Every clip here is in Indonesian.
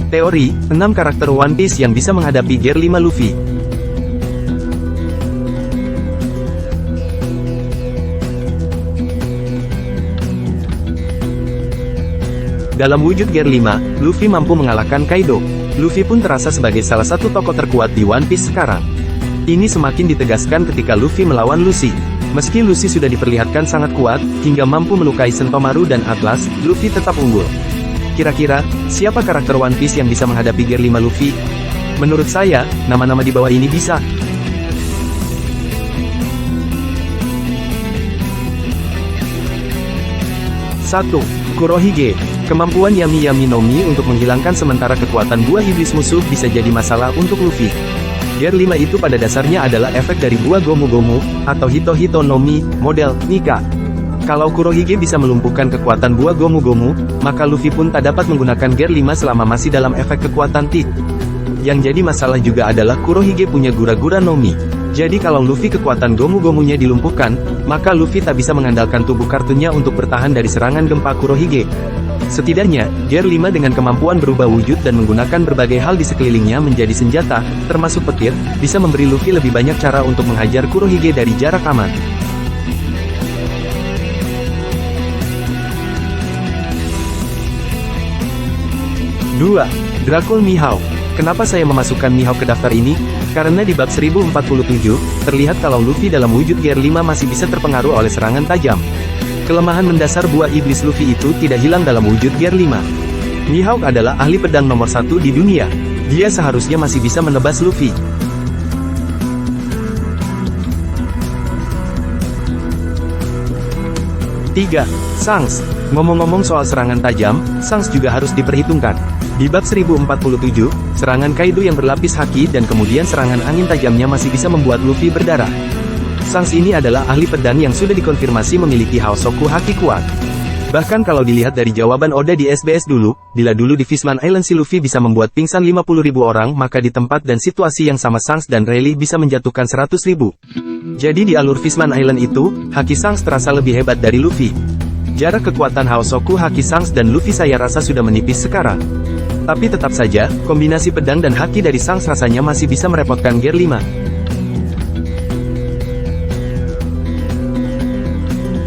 Teori, 6 karakter One Piece yang bisa menghadapi Gear 5 Luffy. Dalam wujud Gear 5, Luffy mampu mengalahkan Kaido. Luffy pun terasa sebagai salah satu tokoh terkuat di One Piece sekarang. Ini semakin ditegaskan ketika Luffy melawan Lucy. Meski Lucy sudah diperlihatkan sangat kuat, hingga mampu melukai Sentomaru dan Atlas, Luffy tetap unggul. Kira-kira, siapa karakter One Piece yang bisa menghadapi Gear 5 Luffy? Menurut saya, nama-nama di bawah ini bisa. 1. Kurohige. Kemampuan Yami Yami no Mi untuk menghilangkan sementara kekuatan buah iblis musuh bisa jadi masalah untuk Luffy. Gear 5 itu pada dasarnya adalah efek dari buah Gomu Gomu, atau Hito Hito no Mi, model Nika. Kalau Kurohige bisa melumpuhkan kekuatan buah Gomu Gomu, maka Luffy pun tak dapat menggunakan Gear 5 selama masih dalam efek kekuatan Tit. Yang jadi masalah juga adalah Kurohige punya Gura-Gura no Mi. Jadi kalau Luffy kekuatan Gomu Gomunya dilumpuhkan, maka Luffy tak bisa mengandalkan tubuh kartunnya untuk bertahan dari serangan gempa Kurohige. Setidaknya, Gear 5 dengan kemampuan berubah wujud dan menggunakan berbagai hal di sekelilingnya menjadi senjata, termasuk petir, bisa memberi Luffy lebih banyak cara untuk menghajar Kurohige dari jarak aman. Dua. Dracul Mihawk. Kenapa saya memasukkan Mihawk ke daftar ini? Karena di bab 1047, terlihat kalau Luffy dalam wujud Gear 5 masih bisa terpengaruh oleh serangan tajam. Kelemahan mendasar buah iblis Luffy itu tidak hilang dalam wujud Gear 5. Mihawk adalah ahli pedang nomor 1 di dunia. Dia seharusnya masih bisa menebas Luffy. Tiga. Shanks. Ngomong-ngomong soal serangan tajam, Shanks juga harus diperhitungkan. Di bab 1047, serangan Kaido yang berlapis haki dan kemudian serangan angin tajamnya masih bisa membuat Luffy berdarah. Shanks ini adalah ahli pedang yang sudah dikonfirmasi memiliki Haosoku haki kuat. Bahkan kalau dilihat dari jawaban Oda di SBS dulu, bila dulu di Fishman Island si Luffy bisa membuat pingsan 50.000 orang, maka di tempat dan situasi yang sama Shanks dan Rayleigh bisa menjatuhkan 100.000. Jadi di alur Fishman Island itu, haki Shanks terasa lebih hebat dari Luffy. Jarak kekuatan Haosoku haki Shanks dan Luffy saya rasa sudah menipis sekarang. Tapi tetap saja, kombinasi pedang dan haki dari Shanks rasanya masih bisa merepotkan Gear 5.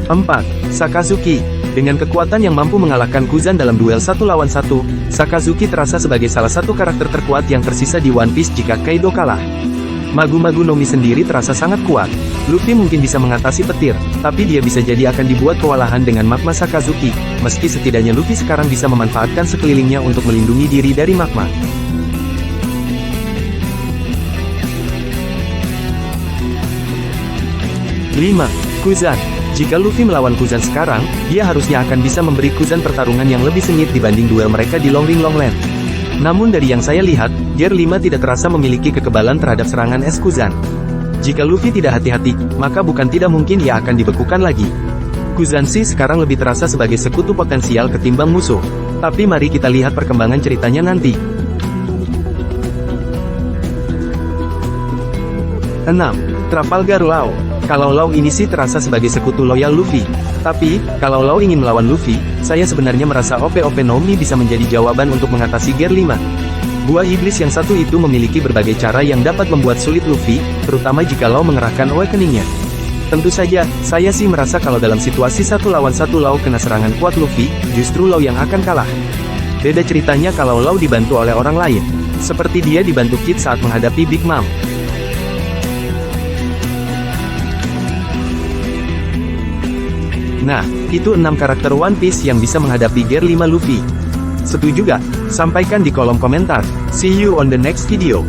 4. Sakazuki. Dengan kekuatan yang mampu mengalahkan Kuzan dalam duel 1 lawan 1, Sakazuki terasa sebagai salah satu karakter terkuat yang tersisa di One Piece jika Kaido kalah. Magu-Magu no Mi sendiri terasa sangat kuat. Luffy mungkin bisa mengatasi petir, tapi dia bisa jadi akan dibuat kewalahan dengan magma Sakazuki, meski setidaknya Luffy sekarang bisa memanfaatkan sekelilingnya untuk melindungi diri dari magma. 5. Kuzan. Jika Luffy melawan Kuzan sekarang, dia harusnya akan bisa memberi Kuzan pertarungan yang lebih sengit dibanding duel mereka di Long Ring Longland. Namun dari yang saya lihat, Gear 5 tidak terasa memiliki kekebalan terhadap serangan es Kuzan. Jika Luffy tidak hati-hati, maka bukan tidak mungkin ia akan dibekukan lagi. Kuzan sih sekarang lebih terasa sebagai sekutu potensial ketimbang musuh. Tapi mari kita lihat perkembangan ceritanya nanti. 6. Trafalgar Law. Kalau Law ini sih terasa sebagai sekutu loyal Luffy. Tapi, kalau Law ingin melawan Luffy, saya sebenarnya merasa OP-OP no Mi bisa menjadi jawaban untuk mengatasi Gear 5. Buah iblis yang satu itu memiliki berbagai cara yang dapat membuat sulit Luffy, terutama jika Law mengerahkan awakening-nya. Tentu saja, saya sih merasa kalau dalam situasi 1 lawan 1 Law kena serangan kuat Luffy, justru Law yang akan kalah. Beda ceritanya kalau Law dibantu oleh orang lain. Seperti dia dibantu Kid saat menghadapi Big Mom. Nah, itu 6 karakter One Piece yang bisa menghadapi Gear 5 Luffy. Setuju gak? Sampaikan di kolom komentar. See you on the next video.